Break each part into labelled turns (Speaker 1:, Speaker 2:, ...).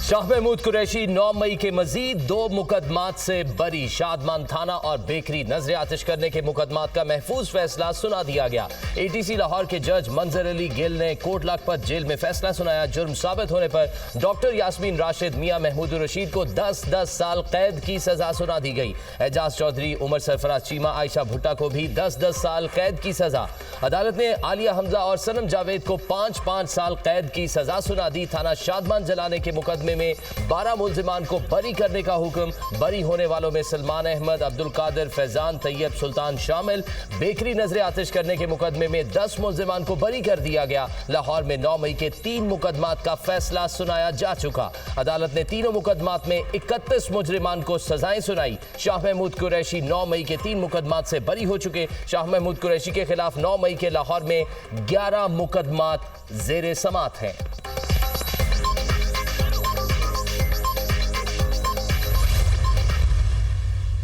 Speaker 1: शाह महमूद कुरैशी 9 मई के मजीद 2 मुकदमात से बरी। शादमान थाना और बेकरी नजर आतिश करने के मुकदमात का महफूज फैसला सुना दिया गया। ATC लाहौर के जज मंजर अली गिल ने कोट लखपत जेल में फैसला सुनाया। जुर्म साबित होने पर डॉक्टर यास्मीन राशिद, मियां महमूद रशीद को 10-10 साल कैद की सजा सुना दी गई। एजाज चौधरी, उमर सरफराज चीमा, आयशा भुट्टा को भी 10-10 साल कैद की सजा। अदालत ने आलिया हमजा और सनम जावेद को 5-5 साल कैद की सजा सुना दी। थाना शादमान जलाने के मुकदमे में 12 मुल्जिमान को बरी करने का हुक्म। बरी होने वालों में सलमान अहमद, अब्दुल कादिर, फैजान, तैयब सुल्तान शामिल। बेकरी नजर आतिश करने के मुकदमे में 10 मुल्जिमान को बरी कर दिया गया। लाहौर में 9 मई के 3 मुकदमात का फैसला सुनाया जा चुका। अदालत ने तीनों मुकदमात में 31 मुजरिमान को सजाएं सुनाई। शाह महमूद कुरैशी 9 मई के 3 मुकदमात से बरी हो चुके। शाह महमूद कुरैशी के खिलाफ 9 मई के लाहौर में 11 मुकदमात जेरे समात हैं।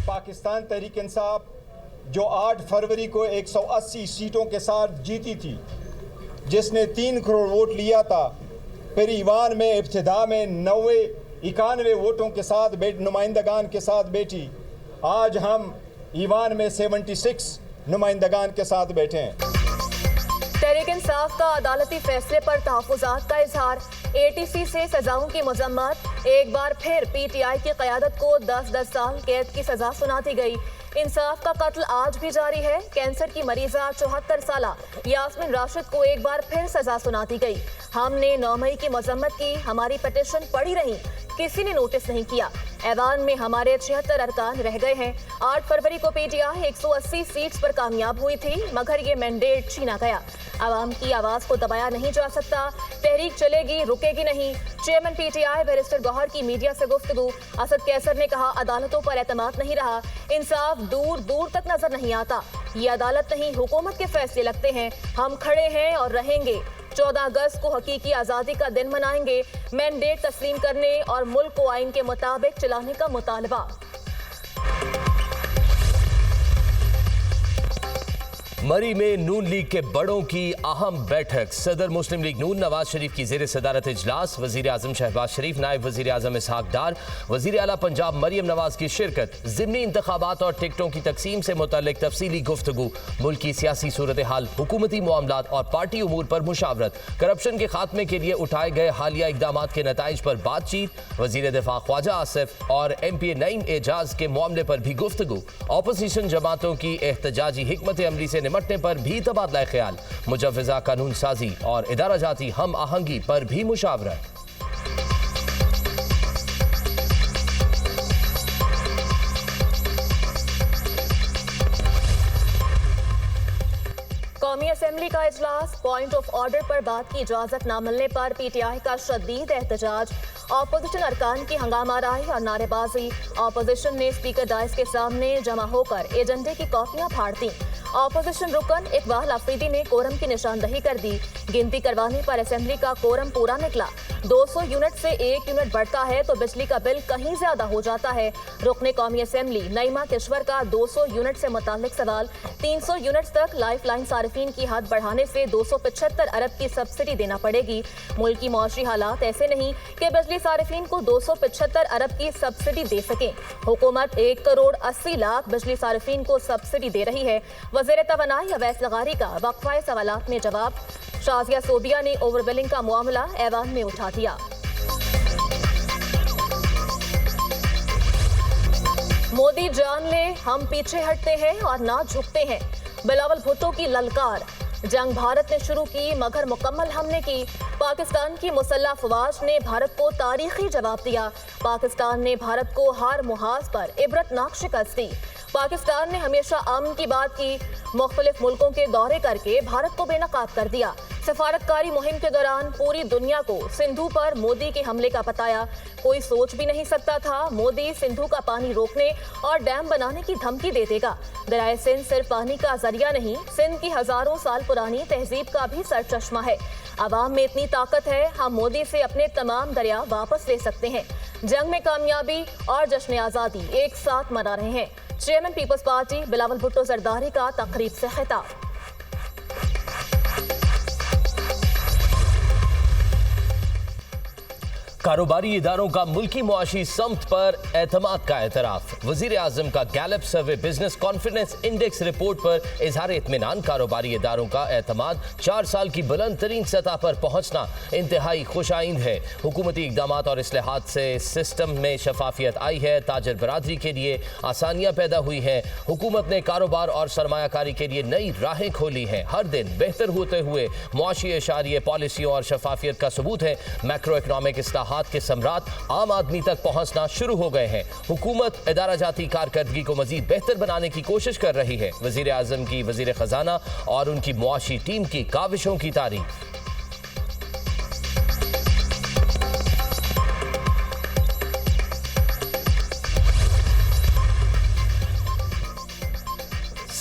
Speaker 2: पाकिस्तान तहरीक इंसाफ जो 8 फरवरी को 180 सीटों के साथ जीती थी, जिसने 3 करोड़ वोट लिया था, फिर ईवान में इब्तिदा में 91 वोटों के साथ नुमाइंदगान के साथ बैठी। आज हम ईवान में 76 नुमाइंदगान के साथ बैठे हैं।
Speaker 3: तहरीक इंसाफ का अदालती फैसले पर तहफ़्फ़ुज़ात का इजहार। ATC से सजाओं की मजम्मत। एक बार फिर PTI की क़यादत को 10-10 साल कैद की सजा सुना दी गई। इंसाफ का कत्ल आज भी जारी है। कैंसर की मरीजा 74 साला यास्मीन राशिद को एक बार फिर सजा सुना दी गई। हमने 9 मई की मजम्मत की, हमारी पिटीशन पड़ी रही, किसी ने नोटिस नहीं किया। ऐवान में हमारे 76 अरकान रह गए हैं। 8 फरवरी को PTI 180 सीट्स पर कामयाब हुई थी, मगर ये मैंडेट छीना गया। आवाम की आवाज़ को दबाया नहीं जा सकता। तहरीक चलेगी, रुकेगी नहीं। चेयरमैन PTI बैरिस्टर गौहर की मीडिया से गुफ्तगू। असद कैसर ने कहा, अदालतों पर एतमाद नहीं रहा, इंसाफ दूर दूर तक नजर नहीं आता। ये अदालत नहीं, हुकूमत के फैसले लगते हैं। हम खड़े हैं और रहेंगे। 14 अगस्त को हकीकी आज़ादी का दिन मनाएंगे। मैंडेट तस्लीम करने और मुल्क को आइन के मुताबिक चलाने का मुतालबा।
Speaker 1: मरी में नून लीग के बड़ों की अहम बैठक। सदर मुस्लिम लीग नून नवाज शरीफ की जेर सदारत इजलास। वजीर आजम शहबाज शरीफ, नायब वजीर आजम इसहाक डार, वजीर आला पंजाब मरियम नवाज की शिरकत। ज़िमनी इंतखाबात और टिकटों की तकसीम से मुतल्लिक तफसीली गुफ्तगू। मुल्क की सियासी सूरत हाल, हुकूमती मामलात और पार्टी उमूर पर मुशावरत। करप्शन के खात्मे के लिए उठाए गए हालिया इकदामात के नताइज पर बातचीत। वजीर दिफा ख्वाजा आसिफ और MPA नईम एजाज के मामले पर भी गुफ्तगू। अपोजिशन जमातों की एहतजाजी हिकमत अमली से निपटने पर भी तबादला ख्याल। मुजव्वज़ा कानून साजी और इदारा जाती हम आहंगी पर भी मुशावरत।
Speaker 3: कौमी असेंबली का इजलास। पॉइंट ऑफ ऑर्डर पर बात की इजाजत न मिलने पर PTI का शदीद एहतजाज। ऑपोजिशन अरकान की हंगामाराई और नारेबाजी। ऑपोजिशन ने स्पीकर डाइस के सामने जमा होकर एजेंडे की कॉपियां फाड़ दी। ऑपोजिशन रुकन इकबाल अफरीदी ने कोरम की निशानदही कर दी। गिनती करवाने पर असेंबली का कोरम पूरा निकला। 200 यूनिट से 1 यूनिट बढ़ता है तो बिजली का बिल कहीं ज्यादा हो जाता है। रुकने कौमी असेंबली नईमा किश्वर का 200 यूनिट से मुतालिक सवाल। 300 यूनिट तक लाइफ लाइन सारिफीन की हद बढ़ाने से 275 अरब की सब्सिडी देना पड़ेगी। मुल्क की मौशी हालात ऐसे नहीं कि बिजली सारिफीन को 275 अरब की सब्सिडी दे सके। हुकूमत 1 करोड़ 80 लाख बिजली सारिफीन को सब्सिडी दे रही है। वज़ीर तवानाई अवैस लगारी का वक्फा सवालात में जवाब। शाजिया सोबिया ने ओवरबिलिंग का मामला ऐवान में उठा दिया। मोदी जान ले, हम पीछे हटते हैं और ना झुकते हैं। बिलावल भुट्टो की ललकार। जंग भारत ने शुरू की मगर मुकम्मल हमने की। पाकिस्तान की मुसल्लह अफवाज ने भारत को तारीखी जवाब दिया। पाकिस्तान ने भारत को हर मुहाज पर इबरतनाक शिकस्त दी। पाकिस्तान ने हमेशा अमन की बात की, मुख्तलिफ मुल्कों के दौरे करके भारत को बेनकाब कर दिया। सफारतकारी मुहिम के दौरान पूरी दुनिया को सिंधु पर मोदी के हमले का बताया। कोई सोच भी नहीं सकता था मोदी सिंधु का पानी रोकने और डैम बनाने की धमकी दे देगा। दरियाए सिंध सिर्फ पानी का जरिया नहीं, सिंध की हजारों साल पुरानी तहजीब का भी सरचश्मा है। अवाम में इतनी ताकत है, हम मोदी से अपने तमाम दरिया वापस ले सकते हैं। जंग में कामयाबी और जश्न आज़ादी एक साथ मना रहे हैं। Chairman peoples party Bilawal Bhutto Zardari का तकरीब से खिताब।
Speaker 1: कारोबारी इदारों का मुल्की मुआशी समत पर एतमाद का एतराफ। वजीर आजम का गैलप सर्वे बिजनेस कॉन्फिडेंस इंडेक्स रिपोर्ट पर इजहार इत्मीनान। कारोबारी इदारों का एतमाद 4 साल की बुलंद तरीन सतह पर पहुंचना इंतहाई खुशाइंद है। हुकूमती इकदाम और इस्लाहात से सिस्टम में शफाफियत आई है। ताजर बरादरी के लिए आसानियां पैदा हुई हैं। हुकूमत ने कारोबार और सरमायाकारी के लिए नई राहें खोली हैं। हर दिन बेहतर होते हुए मुआशी इशारे पॉलिसियों और शफाफियत का सबूत है। मैक्रो इकनॉमिक इस्लाहात के सम्राट आम आदमी तक पहुंचना शुरू हो गए हैं। हुकूमत इदारा जाती कारकर्दगी को मजीद बेहतर बनाने की कोशिश कर रही है। वजीर आजम की वजीर खजाना और उनकी मुआशी टीम की काविशों की तारीफ।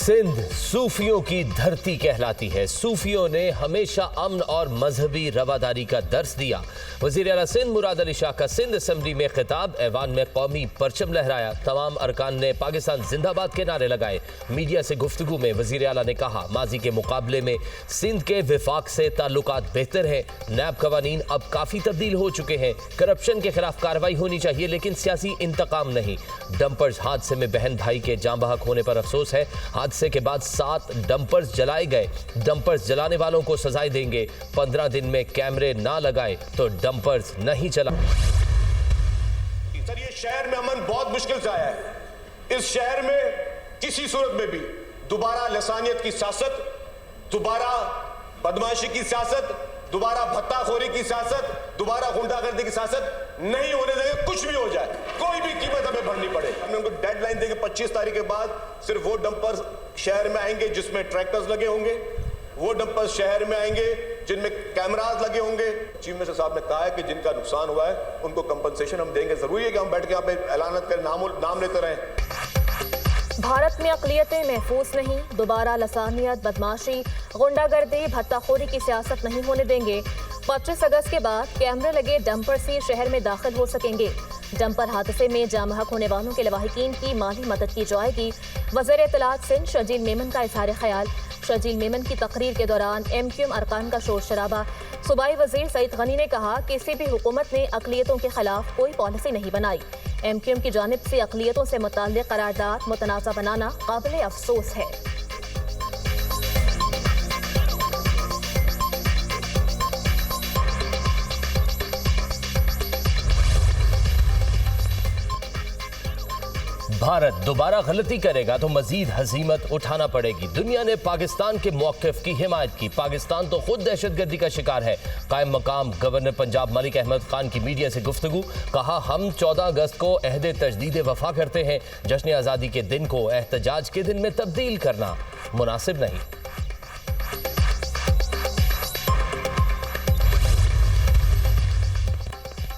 Speaker 1: सिंध सूफियों की धरती कहलाती है। सूफियों ने हमेशा अमन और मजहबी रवादारी का दर्स दिया। वज़ीर आला सिंध मुराद अली शाह का सिंध असम्बली में खिताब। ऐवान में कौमी परचम लहराया। तमाम अरकान ने पाकिस्तान जिंदाबाद के नारे लगाए। मीडिया से गुफ्तगू में वज़ीर आला ने कहा, माजी के मुकाबले में सिंध के विफाक से ताल्लुकात बेहतर हैं। नैब कवानीन अब काफ़ी तब्दील हो चुके हैं। करप्शन के खिलाफ कार्रवाई होनी चाहिए, लेकिन सियासी इंतकाम नहीं। डंपर्स हादसे में बहन भाई के जाँ बहक होने पर अफसोस है। हादसे के बाद 7 डंपर्स जलाए गए। डंपर्स जलाने वालों को सजाएं देंगे। 15 दिन में कैमरे ना लगाए तो डंपर्स नहीं चला।
Speaker 4: सर, ये शहर में अमन बहुत मुश्किल से आया है। इस शहर में किसी सूरत में भी दोबारा लसानियत की सियासत, दोबारा बदमाशी की सियासत, दोबारा भत्ताखोरी की सियासत, दोबारा गुंडागर्दी की सियासत नहीं होने देंगे। कुछ भी हो जाए, कोई भी कीमत हमें भरनी पड़े। हमने उनको डेडलाइन देंगे 25 तारीख के बाद सिर्फ वो डंपर्स शहर में आएंगे जिसमें ट्रैक्टर्स लगे होंगे, वो डंपर्स शहर में आएंगे जिनमें कैमरास लगे होंगे। चीफ मिनिस्टर साहब ने कहा है कि जिनका नुकसान हुआ है उनको कंपनसेशन हम देंगे। जरूरी है कि हम बैठ के यहाँ पे ऐलान करें, नाम लेते रहें।
Speaker 3: भारत में अक़लियतें महफूज नहीं। दोबारा लसानियत, बदमाशी, गुंडागर्दी, भत्ताखोरी की सियासत नहीं होने देंगे। 25 अगस्त के बाद कैमरे लगे डंपर्स ही शहर में दाखिल हो सकेंगे। डंपर हादसे में जाँ बहक होने वालों के लवाहिकीन की माली मदद की जाएगी। वज़ीर इत्तलात सिंध शजील मेमन का इज़हार ख्याल। शजील मेमन की तकरीर के दौरान MQM अरकान का शोर शराबा। सूबाई वज़ीर सईद गनी ने कहा, किसी भी हुकूमत ने अक़लियतों के खिलाफ कोई पॉलिसी नहीं बनाई। MQM की जानिब से अक़लियतों से मुताल्लिक़ करारदाद मुतनाज़ा बनाना काबिल अफसोस है।
Speaker 1: भारत दोबारा गलती करेगा तो मजीद हजीमत उठाना पड़ेगी। दुनिया ने पाकिस्तान के मौक़िफ़ की हिमायत की। पाकिस्तान तो खुद दहशतगर्दी का शिकार है। कायम मकाम गवर्नर पंजाब मलिक अहमद खान की मीडिया से गुफ्तगू। कहा, हम 14 अगस्त को अहद तजदीद वफा करते हैं। जश्न आज़ादी के दिन को एहतजाज के दिन में तब्दील करना मुनासिब नहीं।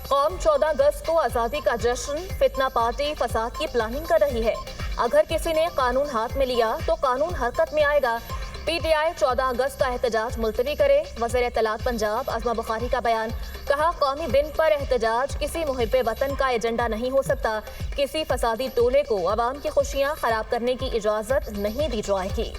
Speaker 3: कौम 14 अगस्त को आज़ादी का जश्न, फितना पार्टी फसाद की प्लानिंग कर रही है। अगर किसी ने कानून हाथ में लिया तो कानून हरकत में आएगा। PTI 14 अगस्त का एहतजाज मुलतवी करे। वज़ीर इत्तलात पंजाब आज़मा बुखारी का बयान। कहा, कौमी दिन पर एहतजाज किसी मुहिब्बे वतन का एजेंडा नहीं हो सकता। किसी फसादी टोले को अवाम की खुशियाँ खराब करने की इजाज़त नहीं दी जाएगी।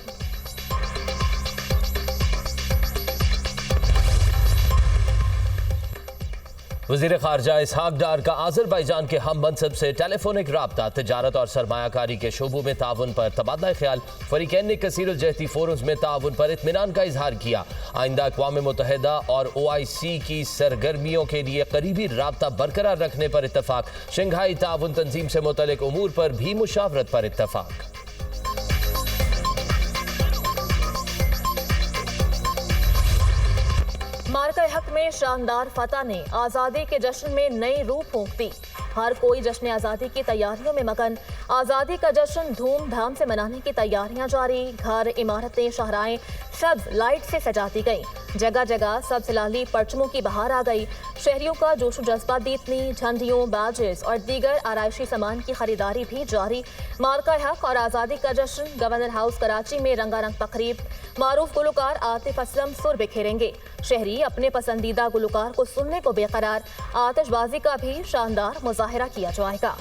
Speaker 1: वज़ीर ख़ारजा इसहाक डार का आज़रबाईजान के हम मनसब से टेलीफोनिक राब्ता। तिजारत और सरमायाकारी के शोबों में ताउन पर तबादला ख्याल। फ़रीक़ैन ने कसीरुल जहती फोरम्स में ताउन पर इत्मीनान का इजहार किया। आइंदा अक़वाम मुत्तहिदा और OIC की सरगर्मियों के लिए करीबी राब्ता बरकरार रखने पर इत्तफ़ाक़। शंघाई ताउन तंजीम से मुतल्लिक़ उमूर पर भी मुशावरत पर इत्तफ़ाक़।
Speaker 3: मार्का हक में शानदार फतह ने आज़ादी के जश्न में नई रूह फूंक दी। हर कोई जश्न आज़ादी की तैयारियों में मगन। आज़ादी का जश्न धूमधाम से मनाने की तैयारियां जारी। घर, इमारतें, शाहराएं सब्ज लाइट से सजाती गईं। जगह जगह सब्ज लाली परचमों की बहार आ गई। शहरियों का जोश जज्बा दीतनी, झंडियों, बैजेस और दीगर आराइशी सामान की खरीदारी भी जारी। मार्का हक और आज़ादी का जश्न गवर्नर हाउस कराची में रंगारंग तकरीब। मारूफ गुलकार आतिफ असलम सुर बिखेरेंगे। शहरी अपने पसंदीदा गुलकार को सुनने को बेकरार। आतिशबाजी का भी शानदार मुजाहिरा किया जाएगा।